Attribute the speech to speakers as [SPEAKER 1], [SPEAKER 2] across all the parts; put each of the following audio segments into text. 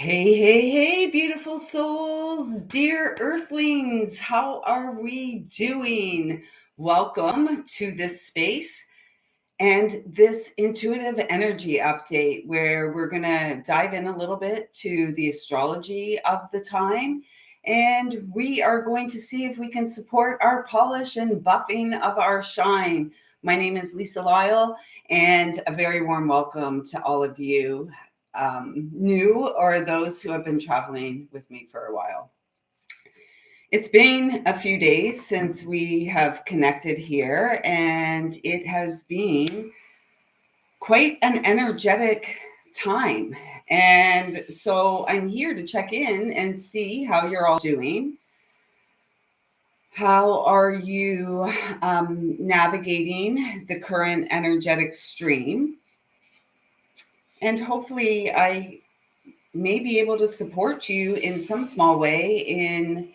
[SPEAKER 1] Hey, hey, hey, beautiful souls, dear earthlings, how are we doing? Welcome to this space and this intuitive energy update where we're going to dive in a little bit to the astrology of the time. And we are going to see if we can support our polish and buffing of our shine. My name is lisalyle, and a very warm welcome to all of you, new or those who have been traveling with me for a while. It's been a few days since we have connected here, and it has been quite an energetic time. And so I'm here to check in and see how you're all doing. How are you navigating the current energetic stream? And hopefully, I may be able to support you in some small way in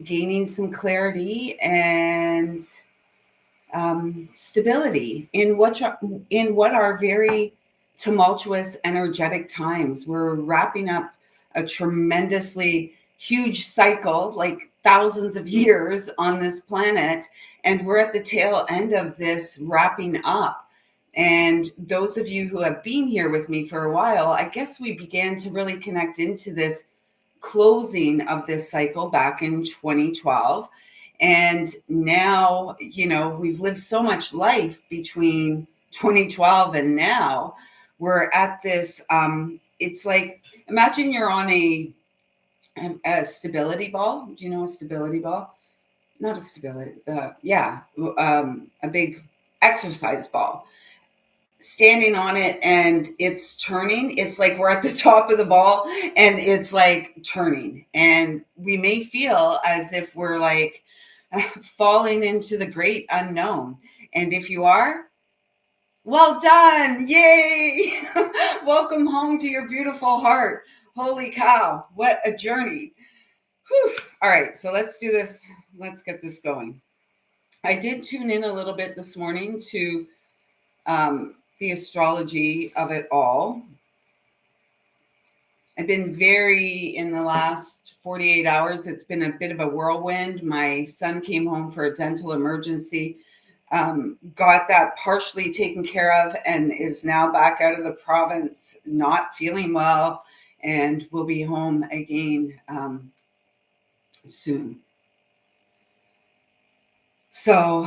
[SPEAKER 1] gaining some clarity and stability in what are very tumultuous, energetic times. We're wrapping up a tremendously huge cycle, like thousands of years on this planet, and we're at the tail end of this wrapping up. And those of you who have been here with me for a while, I guess we began to really connect into this closing of this cycle back in 2012. And now, we've lived so much life between 2012 and now. We're at this, it's like, imagine you're on a stability ball. Do you know a stability ball? Not a stability, a big exercise ball, standing on it, and it's turning. It's like we're at the top of the ball and it's like turning, and we may feel as if we're like falling into the great unknown. And if you are, well done, yay. Welcome home to your beautiful heart. Holy cow, what a journey. Whew. All right, so let's do this. Let's get this going. I did tune in a little bit this morning to the astrology of it all. I've been in the last 48 hours, it's been a bit of a whirlwind. My son came home for a dental emergency, got that partially taken care of, and is now back out of the province, not feeling well, and will be home again soon. So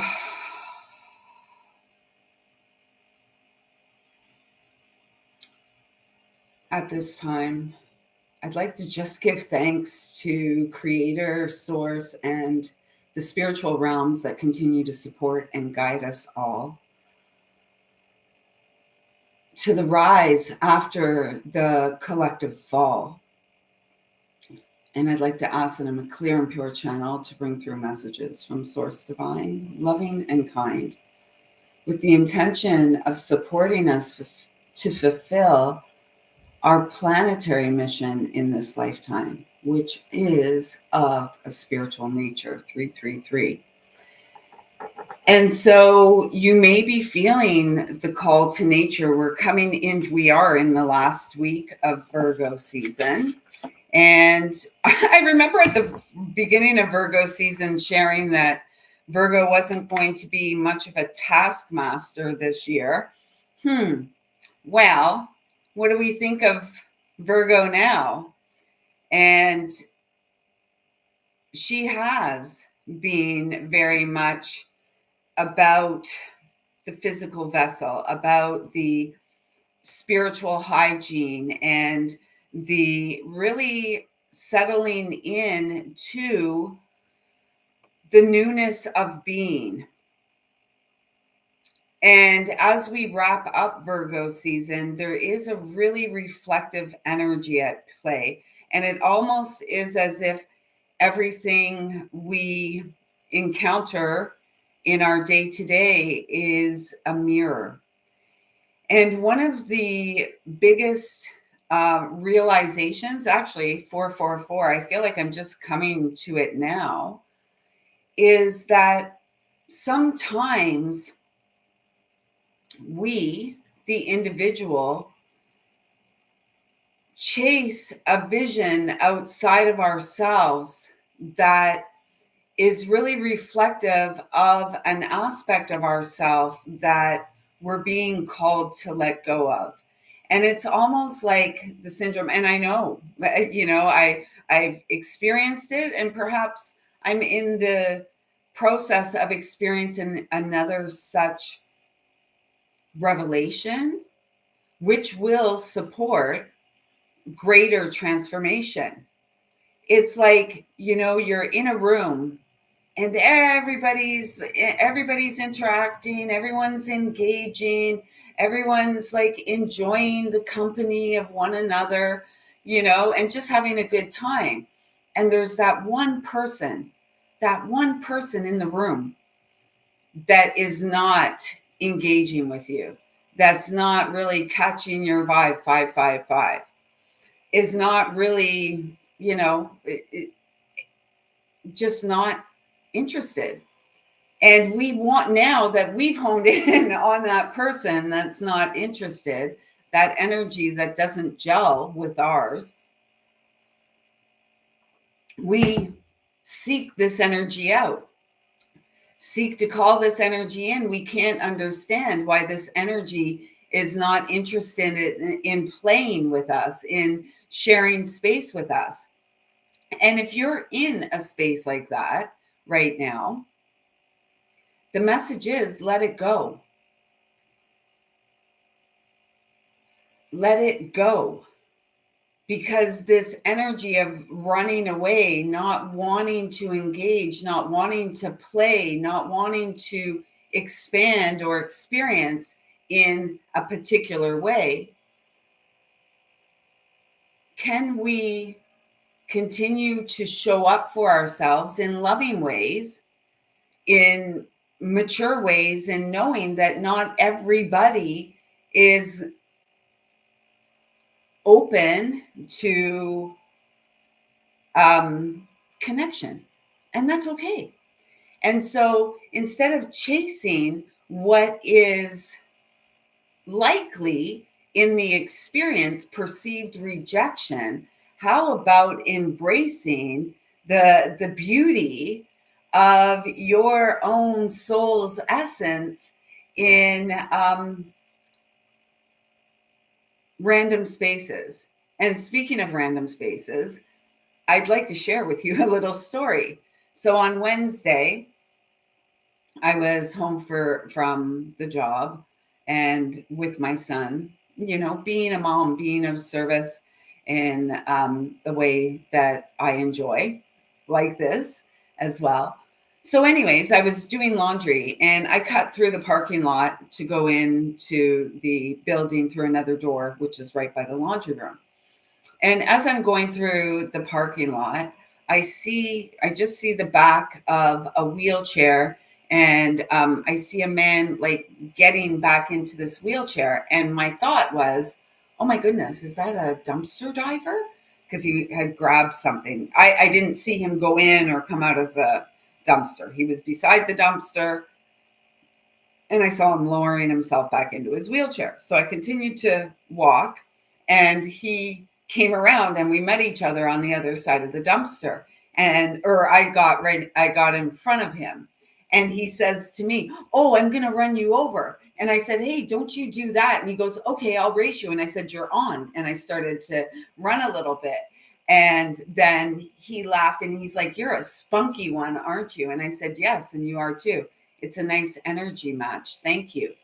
[SPEAKER 1] at this time, I'd like to just give thanks to Creator, Source, and the spiritual realms that continue to support and guide us all to the rise after the collective fall. And I'd like to ask that I'm a clear and pure channel to bring through messages from Source Divine, loving and kind, with the intention of supporting us to fulfill our planetary mission in this lifetime, which is of a spiritual nature, 333. And so you may be feeling the call to nature. We are in the last week of Virgo season. And I remember at the beginning of Virgo season sharing that Virgo wasn't going to be much of a taskmaster this year. Well, what do we think of Virgo now? And she has been very much about the physical vessel, about the spiritual hygiene, and the really settling in to the newness of being. And as we wrap up Virgo season, there is a really reflective energy at play. And it almost is as if everything we encounter in our day to day is a mirror. And one of the biggest realizations, actually, 444, I feel like I'm just coming to it now, is that sometimes we, the individual, chase a vision outside of ourselves that is really reflective of an aspect of ourselves that we're being called to let go of. And it's almost like the syndrome. And I know, I've experienced it, and perhaps I'm in the process of experiencing another such revelation, which will support greater transformation. It's like, you're in a room and everybody's interacting, everyone's engaging, everyone's like enjoying the company of one another, and just having a good time. And there's that one person in the room that is not engaging with you, that's not really catching your vibe, 555, is not really, just not interested. And we want, now that we've honed in on that person that's not interested, that energy that doesn't gel with ours, we seek this energy out, seek to call this energy in. We can't understand why this energy is not interested in playing with us, in sharing space with us. And if you're in a space like that right now, the message is let it go. Let it go. Because this energy of running away, not wanting to engage, not wanting to play, not wanting to expand or experience in a particular way, can we continue to show up for ourselves in loving ways, in mature ways, and knowing that not everybody is open to connection, and that's okay. And so instead of chasing what is likely in the experience perceived rejection, how about embracing the beauty of your own soul's essence in random spaces? And speaking of random spaces, I'd like to share with you a little story. So on Wednesday, I was home from the job and with my son, being a mom, being of service in the way that I enjoy, like this as well. So anyways, I was doing laundry and I cut through the parking lot to go into the building through another door, which is right by the laundry room. And as I'm going through the parking lot, I just see the back of a wheelchair, and I see a man like getting back into this wheelchair. And my thought was, oh my goodness, is that a dumpster diver? Because he had grabbed something. I didn't see him go in or come out of the dumpster. He was beside the dumpster, and I saw him lowering himself back into his wheelchair. So I continued to walk, and he came around and we met each other on the other side of the dumpster. I got in front of him, and he says to me, "Oh, I'm going to run you over." And I said, "Hey, don't you do that." And he goes, "Okay, I'll race you." And I said, "You're on." And I started to run a little bit. And then he laughed and he's like, "You're a spunky one, aren't you?" And I said, "Yes, and you are too. It's a nice energy match. Thank you."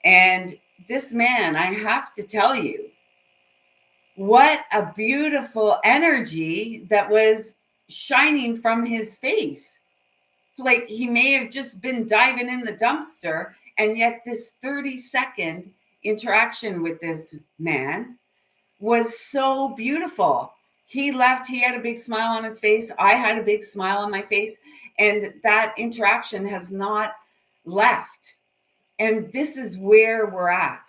[SPEAKER 1] And this man, I have to tell you, what a beautiful energy that was shining from his face. Like he may have just been diving in the dumpster, and yet this 30-second interaction with this man was so beautiful. He left, he had a big smile on his face. I had a big smile on my face, and that interaction has not left. And this is where we're at.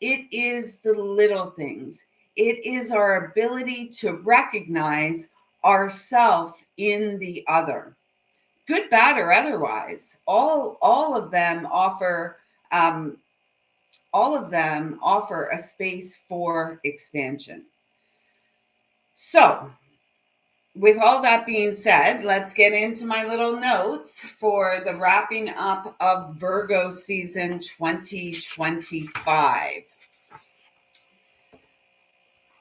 [SPEAKER 1] It is the little things. It is our ability to recognize ourself in the other, good, bad, or otherwise. All of them offer a space for expansion. So, with all that being said, let's get into my little notes for the wrapping up of Virgo season 2025.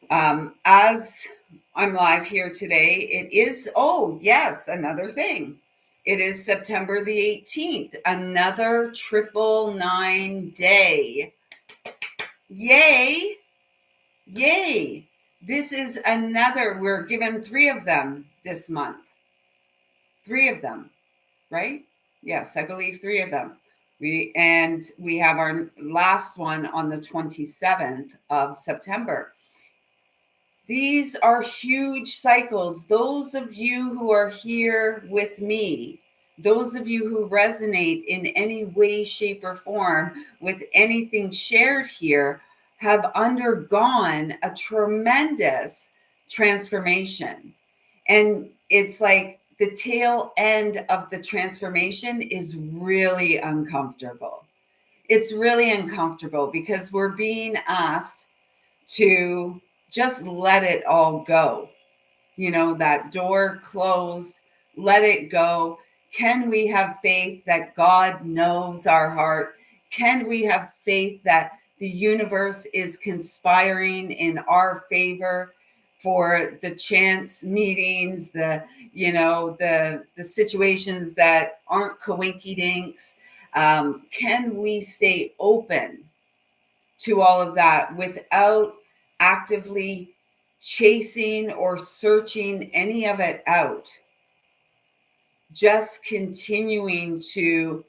[SPEAKER 1] As I'm live here today, it is, oh, yes, another thing. It is September the 18th, another 999 day. Yay! Yay! This is another, we're given 3 of them this month. 3 of them, right? Yes, I believe 3 of them. We have our last one on the 27th of September. These are huge cycles. Those of you who are here with me, those of you who resonate in any way, shape, or form with anything shared here, have undergone a tremendous transformation. And it's like the tail end of the transformation is really uncomfortable. It's really uncomfortable because we're being asked to just let it all go. You know, that door closed, let it go. Can we have faith that God knows our heart? Can we have faith that the universe is conspiring in our favor for the chance meetings, the situations that aren't coinky dinks? Can we stay open to all of that without actively chasing or searching any of it out? Just continuing to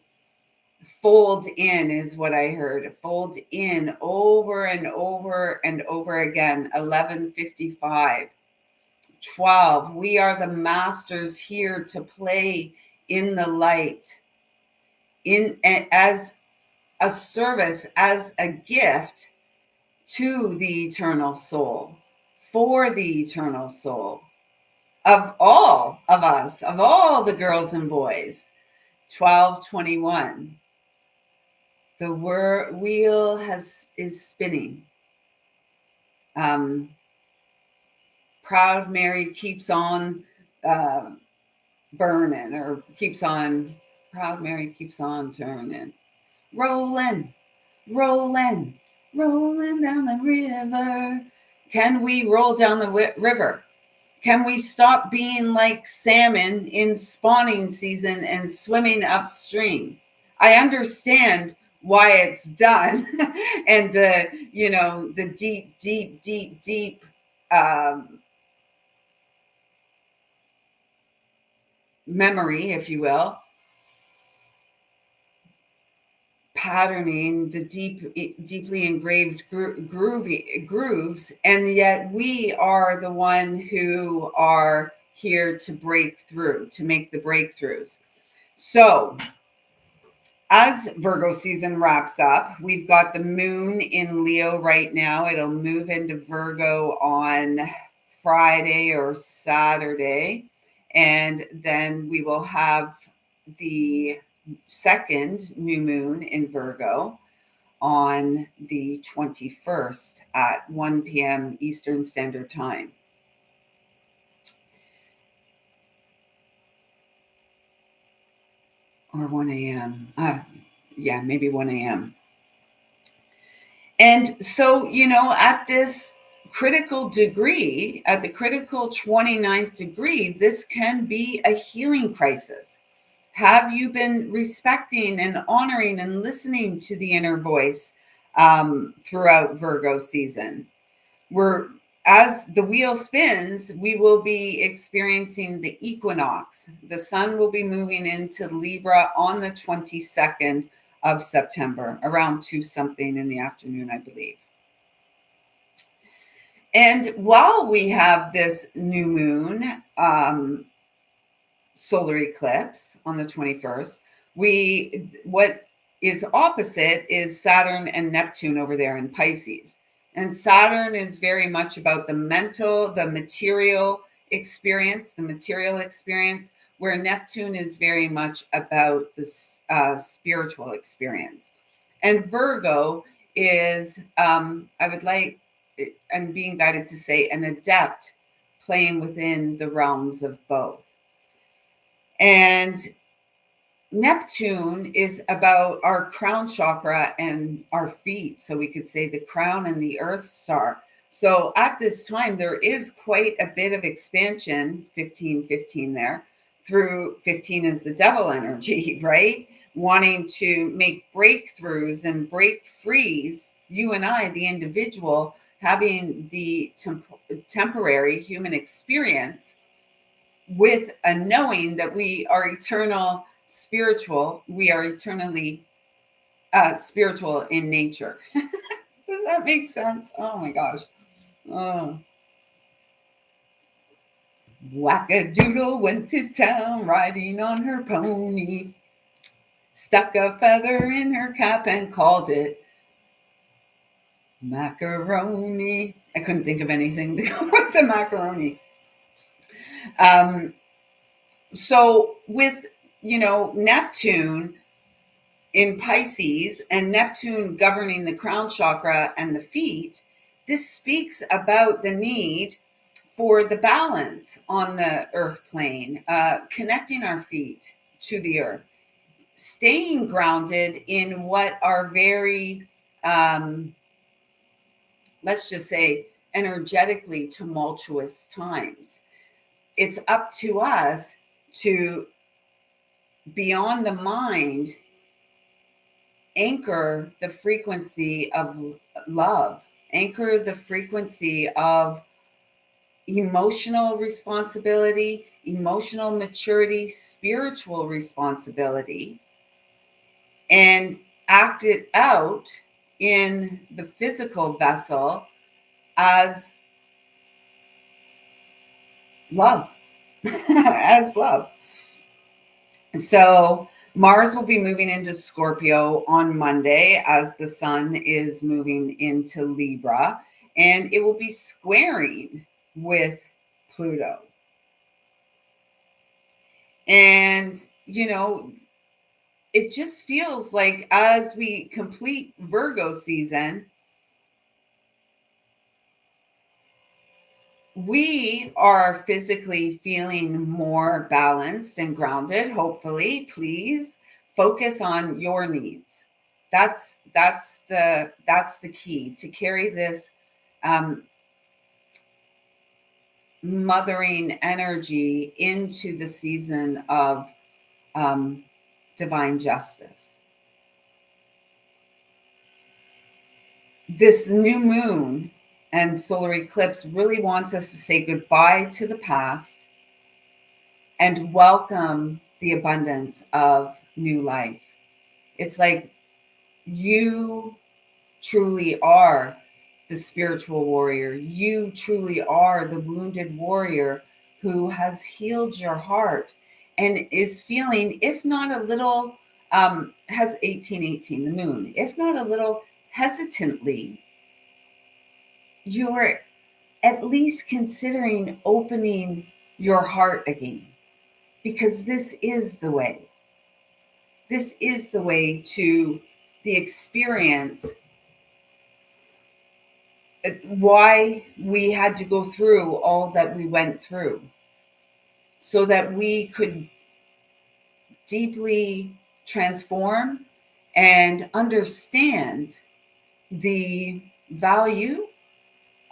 [SPEAKER 1] fold in is what I heard. Fold in over and over and over again. 11:55. 12. We are the masters here to play in the light, in as a service, as a gift to the eternal soul, for the eternal soul of all of us, of all the girls and boys. 12:21. The wheel is spinning. Proud Mary keeps on burning, or keeps on. Proud Mary keeps on turning, rolling, rolling, rolling down the river. Can we roll down the river? Can we stop being like salmon in spawning season and swimming upstream? I understand why it's done and the deep memory, if you will, patterning, the deeply engraved grooves, and yet we are the one who are here to break through, to make the breakthroughs. So as Virgo season wraps up, we've got the moon in Leo right now. It'll move into Virgo on Friday or Saturday, and then we will have the second new moon in Virgo on the 21st at 1 p.m. Eastern Standard Time. Or 1 a.m. Maybe 1 a.m. And so, at this critical degree, at the critical 29th degree, this can be a healing crisis. Have you been respecting and honoring and listening to the inner voice throughout Virgo season? As the wheel spins, we will be experiencing the equinox. The sun will be moving into Libra on the 22nd of September, around 2 something in the afternoon, I believe. And while we have this new moon solar eclipse on the 21st, what is opposite is Saturn and Neptune over there in Pisces. And Saturn is very much about the material experience, where Neptune is very much about the spiritual experience. And Virgo is, I'm being guided to say, an adept playing within the realms of both. And Neptune is about our crown chakra and our feet. So we could say the crown and the earth star. So at this time, there is quite a bit of expansion, 15, there, through 15 is the devil energy, right? Wanting to make breakthroughs and break frees, you and I, the individual, having the temporary human experience with a knowing that we are eternal spiritual, we are eternally spiritual in nature. Does that make sense? Oh my gosh. Oh. Whack-a-doodle went to town riding on her pony, stuck a feather in her cap and called it macaroni. I couldn't think of anything to go with the macaroni. So with, Neptune in Pisces and Neptune governing the crown chakra and the feet, this speaks about the need for the balance on the earth plane, connecting our feet to the earth, staying grounded in what are very, let's just say, energetically tumultuous times. It's up to us to, beyond the mind, anchor the frequency of love, anchor the frequency of emotional responsibility, emotional maturity, spiritual responsibility, and act it out in the physical vessel as love, as love. So Mars will be moving into Scorpio on Monday as the sun is moving into Libra, and it will be squaring with Pluto. And, it just feels like as we complete Virgo season, we are physically feeling more balanced and grounded. Hopefully, please focus on your needs. That's the key to carry this mothering energy into the season of divine justice. This new moon and solar eclipse really wants us to say goodbye to the past and welcome the abundance of new life. It's like you truly are the spiritual warrior. You truly are the wounded warrior who has healed your heart and is feeling, if not a little, has 1818, the moon, if not a little hesitantly, you're at least considering opening your heart again, because this is the way. This is the way to the experience, why we had to go through all that we went through, so that we could deeply transform and understand the value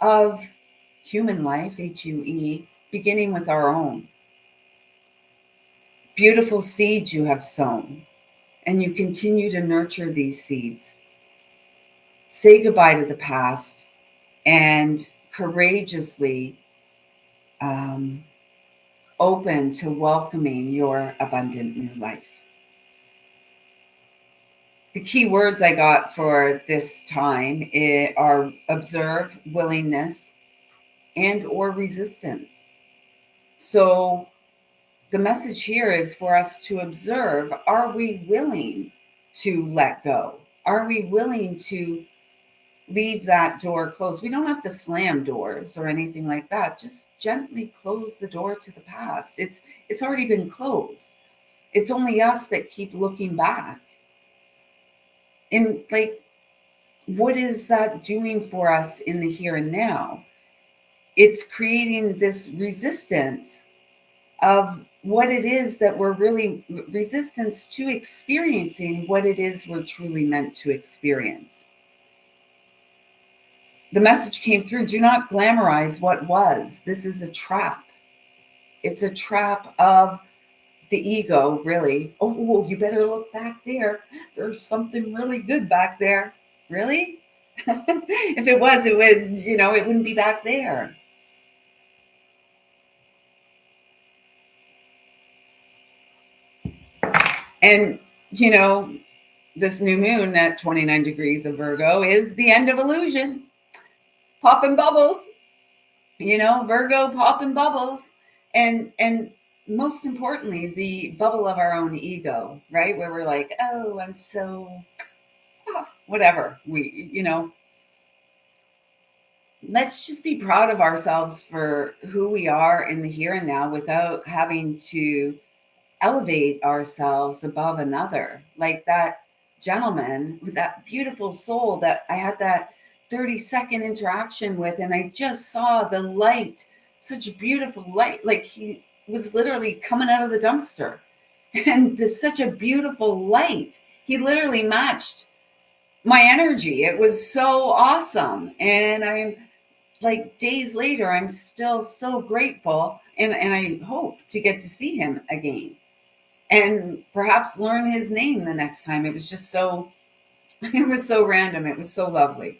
[SPEAKER 1] of human life, HUE, beginning with our own. Beautiful seeds you have sown, and you continue to nurture these seeds. Say goodbye to the past and courageously open to welcoming your abundant new life. The key words I got for this time are observe, willingness, and or resistance. So the message here is for us to observe, are we willing to let go? Are we willing to leave that door closed? We don't have to slam doors or anything like that. Just gently close the door to the past. It's already been closed. It's only us that keep looking back. And like, what is that doing for us in the here and now? it's creating this resistance of what it is that we're really resistance to experiencing what it is we're truly meant to experience. The message came through: do not glamorize what was. This is a trap. It's a trap of the ego, really. Oh, you better look back there. There's something really good back there. Really? If it was, it would, it wouldn't be back there. And, this new moon at 29 degrees of Virgo is the end of illusion. Popping bubbles, Virgo popping bubbles. And most importantly, the bubble of our own ego, right? Where we're like, oh, I'm so, whatever. Let's just be proud of ourselves for who we are in the here and now without having to elevate ourselves above another. Like that gentleman with that beautiful soul that I had that 30-second interaction with, and I just saw the light, such beautiful light. Like he was literally coming out of the dumpster, and there's such a beautiful light. He literally matched my energy. It was so awesome. And I'm like, days later, I'm still so grateful, and I hope to get to see him again and perhaps learn his name the next time. It was just so, it was so random. It was so lovely.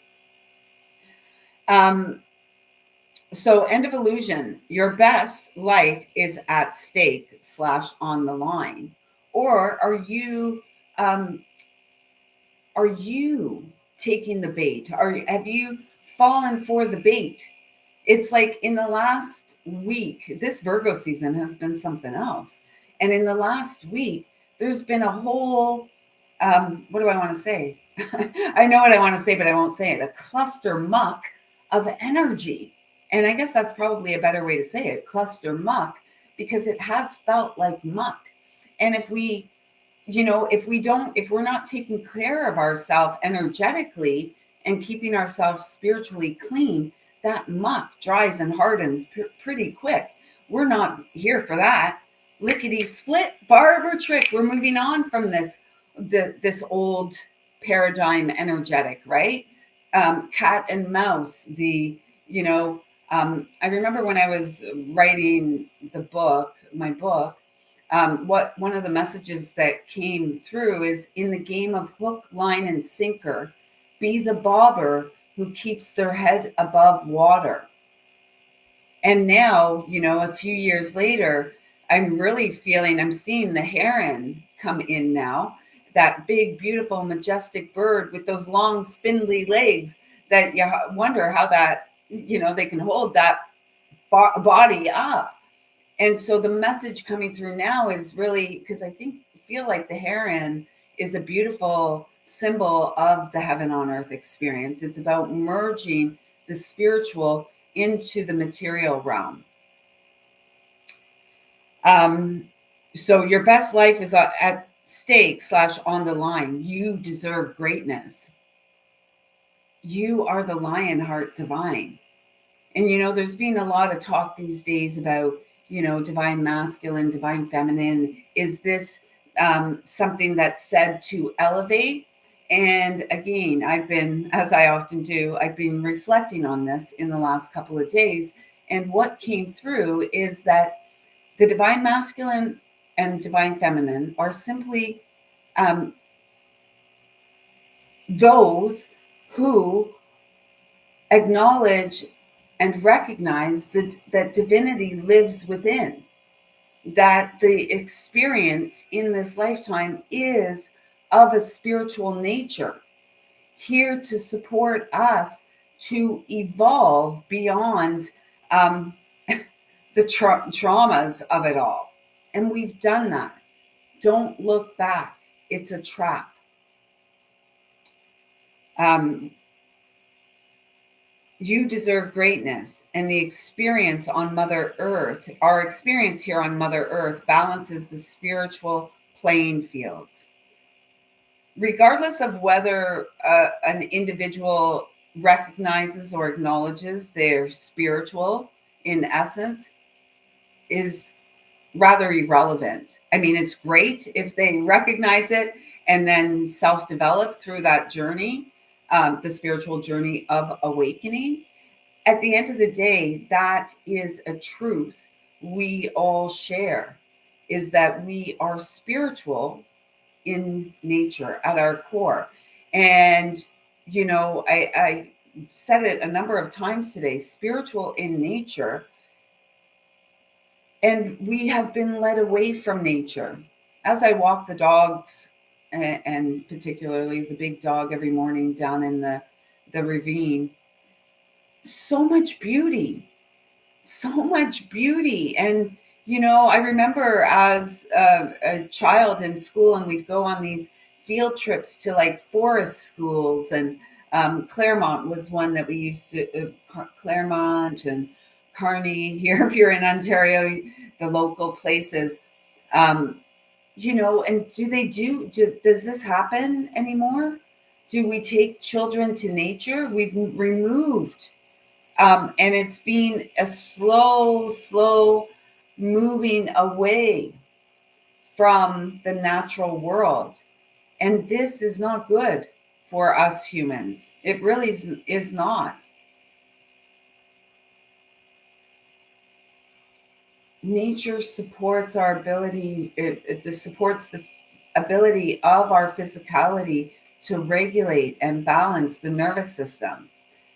[SPEAKER 1] So end of illusion, your best life is at stake / on the line. Or are you taking the bait? Have you fallen for the bait? It's like in the last week, this Virgo season has been something else. And in the last week, there's been a whole, what do I want to say? I know what I want to say, but I won't say it. A cluster muck of energy. And I guess that's probably a better way to say it, cluster muck, because it has felt like muck. And if we're not taking care of ourselves energetically and keeping ourselves spiritually clean, that muck dries and hardens pretty quick. We're not here for that. Lickety split, barber trick. We're moving on from this old paradigm energetic, right? Cat and mouse. I remember when I was writing my book, one of the messages that came through is, in the game of hook, line, and sinker, be the bobber who keeps their head above water. And now, a few years later, I'm seeing the heron come in now, that big, beautiful, majestic bird with those long, spindly legs that you wonder how that, they can hold that body up. And so the message coming through now is really, because I feel like the heron is a beautiful symbol of the heaven on earth experience. It's about merging the spiritual into the material realm. So your best life is at stake / on the line. You deserve greatness. You are the Lionheart divine. And, there's been a lot of talk these days about, divine masculine, divine feminine. Is this something that's said to elevate? And again, as I often do, I've been reflecting on this in the last couple of days. And what came through is that the divine masculine and divine feminine are simply those who acknowledge and recognize that divinity lives within, that the experience in this lifetime is of a spiritual nature, here to support us to evolve beyond the traumas of it all. And we've done that. Don't look back. It's a trap. You deserve greatness, and the experience on Mother Earth, our experience here on Mother Earth, balances the spiritual playing fields. Regardless of whether an individual recognizes or acknowledges they're spiritual in essence is rather irrelevant. I mean, it's great if they recognize it and then self develop through that journey, the spiritual journey of awakening. At the end of the day, that is a truth we all share, is that we are spiritual in nature at our core. And, I said it a number of times today, spiritual in nature. And we have been led away from nature. As I walk the dogs, and particularly the big dog every morning down in the ravine, so much beauty, so much beauty. And, I remember as a child in school, and we'd go on these field trips to like forest schools. And Claremont was one that we used to, Claremont and Kearney here, if you're in Ontario, the local places. Um, and does this happen anymore? Do we take children to nature? We've removed and it's been a slow moving away from the natural world. And this is not good for us humans. It really is not. Nature supports our ability, it supports the ability of our physicality to regulate and balance the nervous system.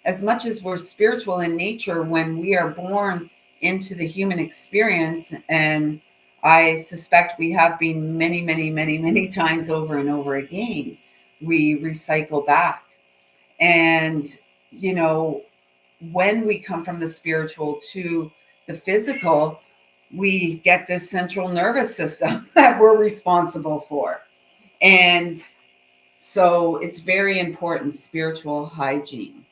[SPEAKER 1] As much as we're spiritual in nature when we are born into the human experience, and I suspect we have been many times over and over again, we recycle back. And, when we come from the spiritual to the physical, we get this central nervous system that we're responsible for. And so it's very important, spiritual hygiene.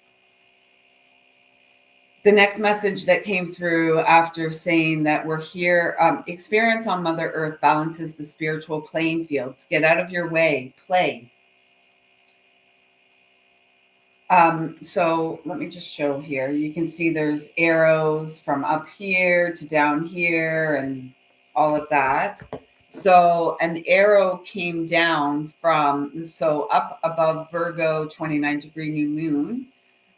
[SPEAKER 1] The next message that came through after saying that we're here, experience on Mother Earth balances the spiritual playing fields. Get out of your way, play. So let me just show here. You can see there's arrows from up here to down here and all of that. So an arrow came down so up above Virgo 29-degree new moon.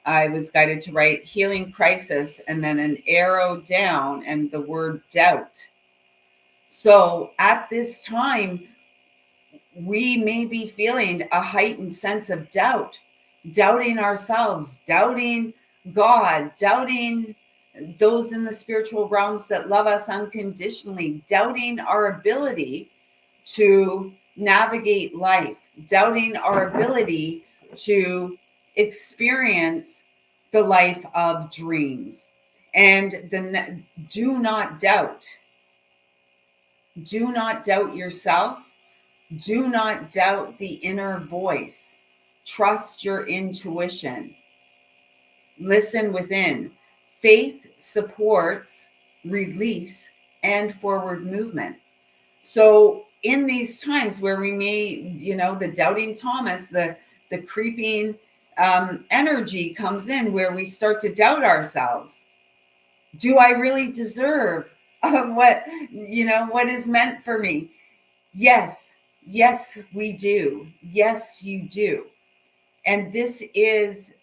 [SPEAKER 1] I was guided to write healing crisis and then an arrow down and the word doubt. So at this time, we may be feeling a heightened sense of doubt, doubting ourselves, doubting God, doubting those in the spiritual realms that love us unconditionally, doubting our ability to navigate life, doubting our ability to experience the life of dreams. And do not doubt. Do not doubt yourself. Do not doubt the inner voice. Trust your intuition. Listen within. Faith supports release and forward movement. So in these times where we may, the doubting Thomas, the creeping energy comes in where we start to doubt ourselves. Do I really deserve what is meant for me? Yes, we do. Yes, you do. And this is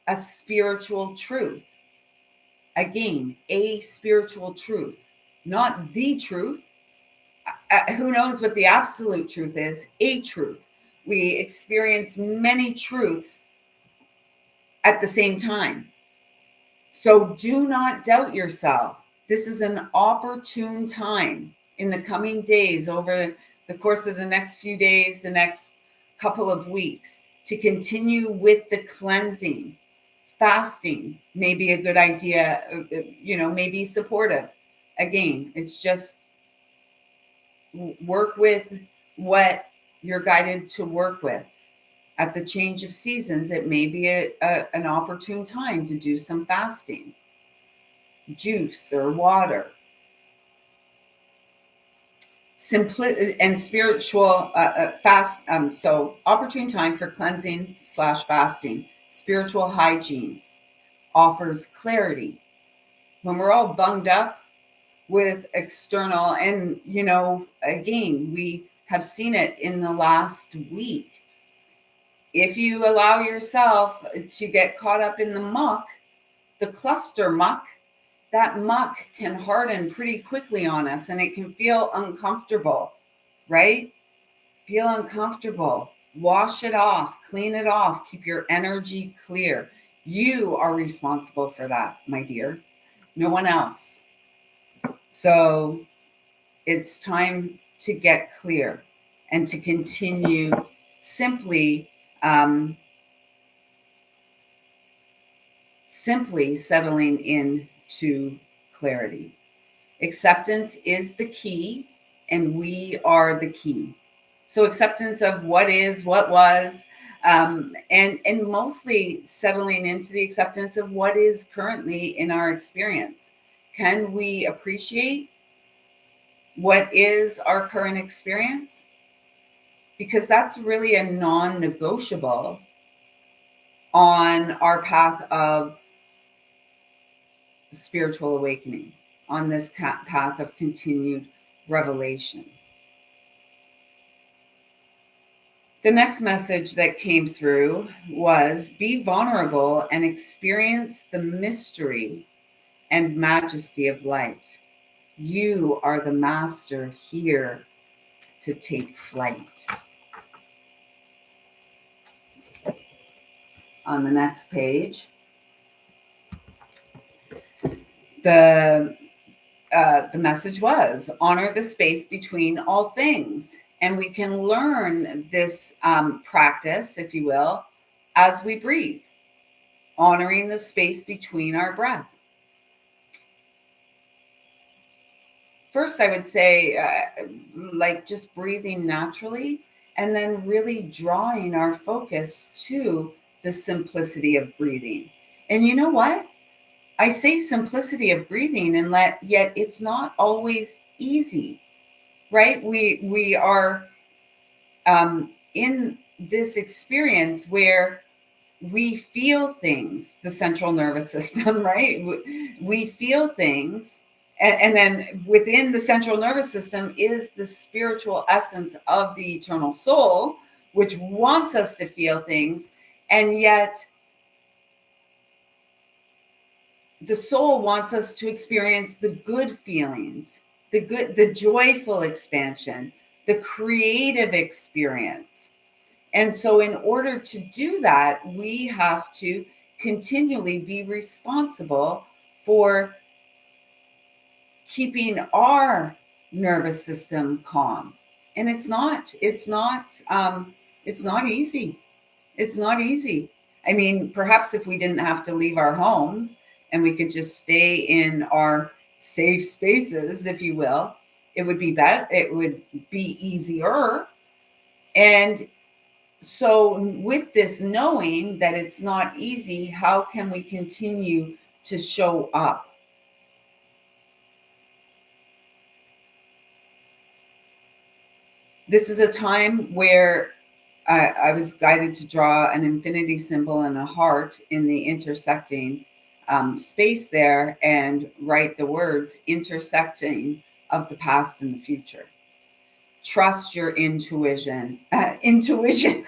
[SPEAKER 1] a spiritual truth. Again, a spiritual truth, not the truth. Who knows what the absolute truth is? A truth. We experience many truths at the same time. So do not doubt yourself. This is an opportune time in the coming days, over the course of the next few days, the next couple of weeks, to continue with the cleansing. Fasting may be a good idea, may be supportive. Again, it's just work with what you're guided to work with. At the change of seasons, it may be an opportune time to do some fasting, juice or water. And spiritual fast. So opportune time for cleansing / fasting. Spiritual hygiene offers clarity. When we're all bunged up with external, and, again, we have seen it in the last week. If you allow yourself to get caught up in the muck, the cluster muck, that muck can harden pretty quickly on us and it can feel uncomfortable, right? Feel uncomfortable. Wash it off, clean it off, keep your energy clear. You are responsible for that, my dear. No one else. So it's time to get clear and to continue simply settling into clarity. Acceptance is the key, and we are the key. So acceptance of what is, what was, and mostly settling into the acceptance of what is currently in our experience. Can we appreciate what is our current experience? Because that's really a non-negotiable on our path of spiritual awakening, on this path of continued revelation. The next message that came through was be vulnerable and experience the mystery and majesty of life. You are the master here to take flight. On the next page, the message was honor the space between all things. And we can learn this practice, if you will, as we breathe, honoring the space between our breath. First, I would say, like just breathing naturally, and then really drawing our focus to the simplicity of breathing. And you know what? I say simplicity of breathing, and yet it's not always easy, right? We are in this experience where we feel things, the central nervous system, right? We feel things. And then within the central nervous system is the spiritual essence of the eternal soul, which wants us to feel things. And yet the soul wants us to experience the good feelings, the joyful expansion, the creative experience. And so in order to do that, we have to continually be responsible for keeping our nervous system calm. And it's not easy. It's not easy. I mean, perhaps if we didn't have to leave our homes and we could just stay in our safe spaces, if you will, it would be better. It would be easier. And so with this knowing that it's not easy, how can we continue to show up? This is a time where I was guided to draw an infinity symbol and a heart in the intersecting space there and write the words intersecting of the past and the future. Trust your intuition. Intuition.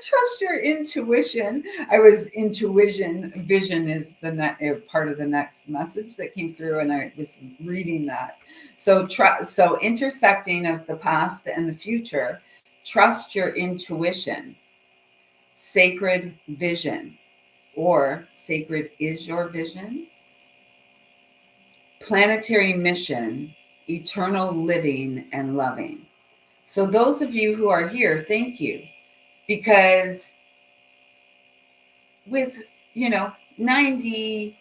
[SPEAKER 1] Trust your intuition. I was intuition. Vision is the part of the next message that came through, and I was reading that. So intersecting of the past and the future. Trust your intuition. Sacred vision, or sacred is your vision. Planetary mission. Eternal living and loving. So those of you who are here, thank you. Because with, 99%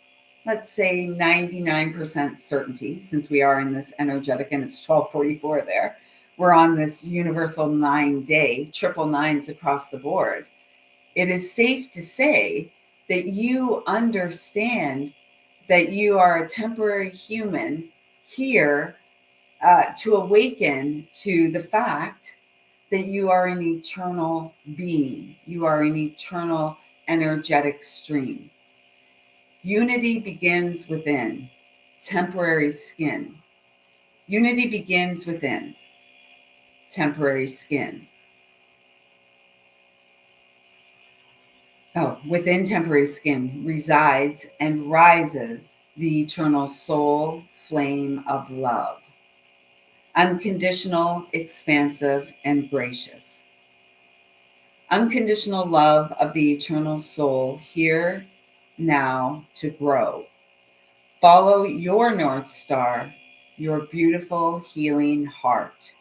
[SPEAKER 1] certainty, since we are in this energetic, and it's 1244 there, we're on this universal 9-day, triple nines across the board. It is safe to say that you understand that you are a temporary human here to awaken to the fact that you are an eternal being. You are an eternal energetic stream. Unity begins within. Temporary skin. Unity begins within. Temporary skin. Within temporary skin resides and rises the eternal soul flame of love. Unconditional, expansive, and gracious. Unconditional love of the eternal soul here, now, to grow. Follow your North Star, your beautiful healing heart.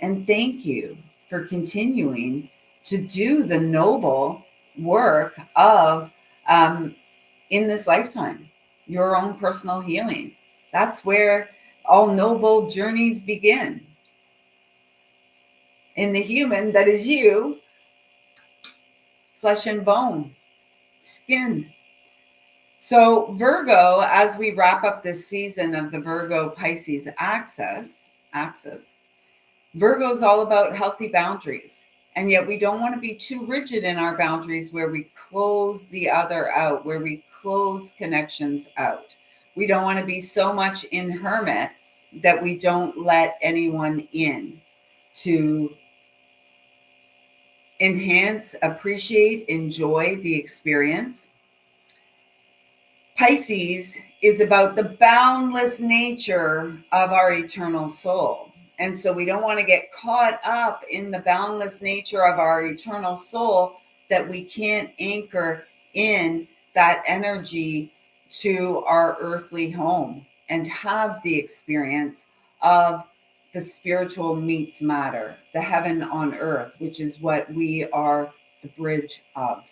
[SPEAKER 1] And thank you for continuing to do the noble work of, in this lifetime, your own personal healing. That's where all noble journeys begin. In the human that is you, flesh and bone, skin. So Virgo, as we wrap up this season of the Virgo Pisces axis, Virgo is all about healthy boundaries. And yet we don't want to be too rigid in our boundaries where we close the other out, where we close connections out. We don't want to be so much in hermit that we don't let anyone in to enhance, appreciate, enjoy the experience. Pisces is about the boundless nature of our eternal soul. And so we don't want to get caught up in the boundless nature of our eternal soul that we can't anchor in that energy to our earthly home and have the experience of the spiritual meets matter, the heaven on earth, which is what we are the bridge of.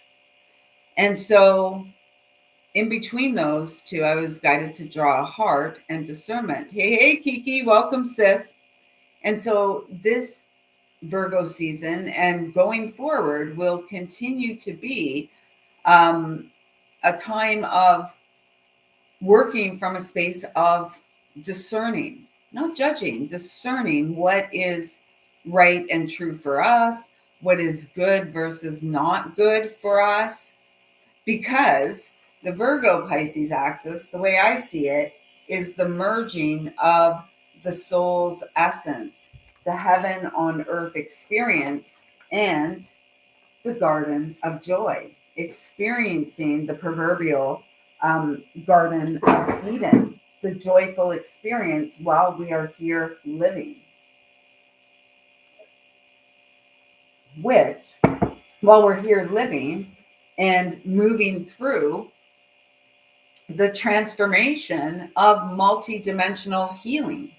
[SPEAKER 1] And so in between those two, I was guided to draw a heart and discernment. Hey, Kiki, welcome, sis. And so this Virgo season and going forward will continue to be a time of working from a space of discerning, not judging, discerning what is right and true for us, what is good versus not good for us. Because the Virgo Pisces axis, the way I see it, is the merging of the soul's essence, the heaven on earth experience, and the garden of joy, experiencing the proverbial Garden of Eden, the joyful experience while we are here living. Which, while we're here living and moving through the transformation of multidimensional healing,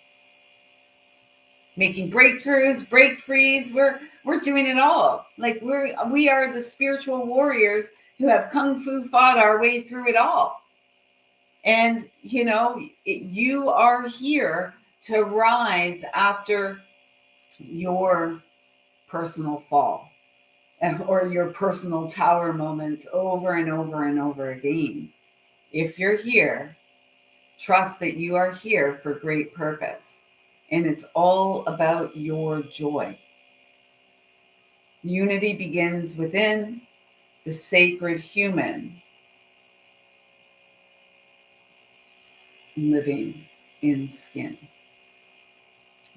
[SPEAKER 1] making breakthroughs, break frees, we're doing it all. Like we are the spiritual warriors who have kung fu fought our way through it all. And you are here to rise after your personal fall or your personal tower moments over and over and over again. If you're here, trust that you are here for great purpose. And it's all about your joy. Unity begins within the sacred human living in skin.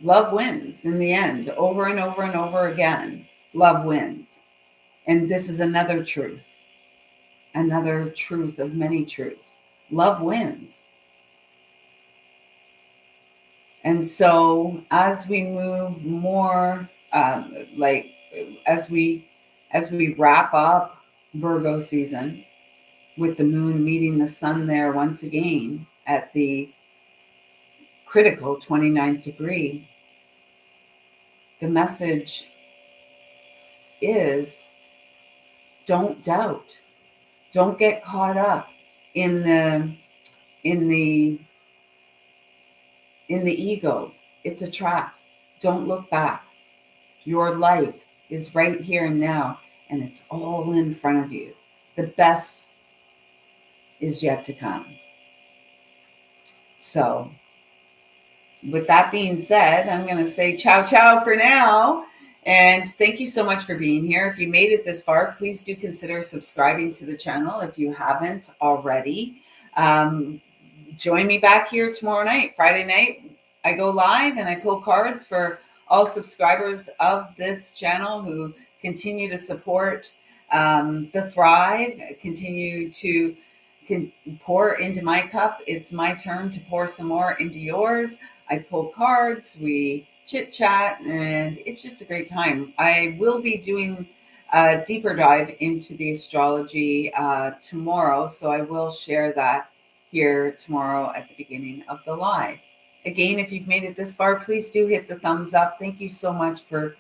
[SPEAKER 1] Love wins in the end, over and over and over again. Love wins. And this is another truth of many truths. Love wins. And so as we move more, as we wrap up Virgo season with the moon meeting the sun there once again at the critical 29th degree, the message is don't doubt. Don't get caught up in the ego. It's a trap. Don't look back. Your life is right here and now, and it's all in front of you. The best is yet to come. So, with that being said, I'm going to say ciao, ciao for now. And thank you so much for being here. If you made it this far, please do consider subscribing to the channel if you haven't already. Um, Join me back here tomorrow night, Friday night. I go live and I pull cards for all subscribers of this channel who continue to support the Thrive, continue to pour into my cup. It's my turn to pour some more into yours. I pull cards, we chit chat, and it's just a great time. I will be doing a deeper dive into the astrology tomorrow, so I will share that here tomorrow at the beginning of the live. Again, if you've made it this far, please do hit the thumbs up. Thank you so much for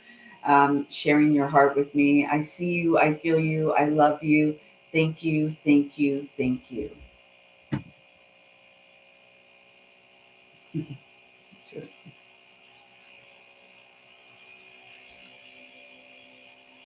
[SPEAKER 1] sharing your heart with me. I see you, I feel you, I love you. Thank you, thank you, thank you. Cheers.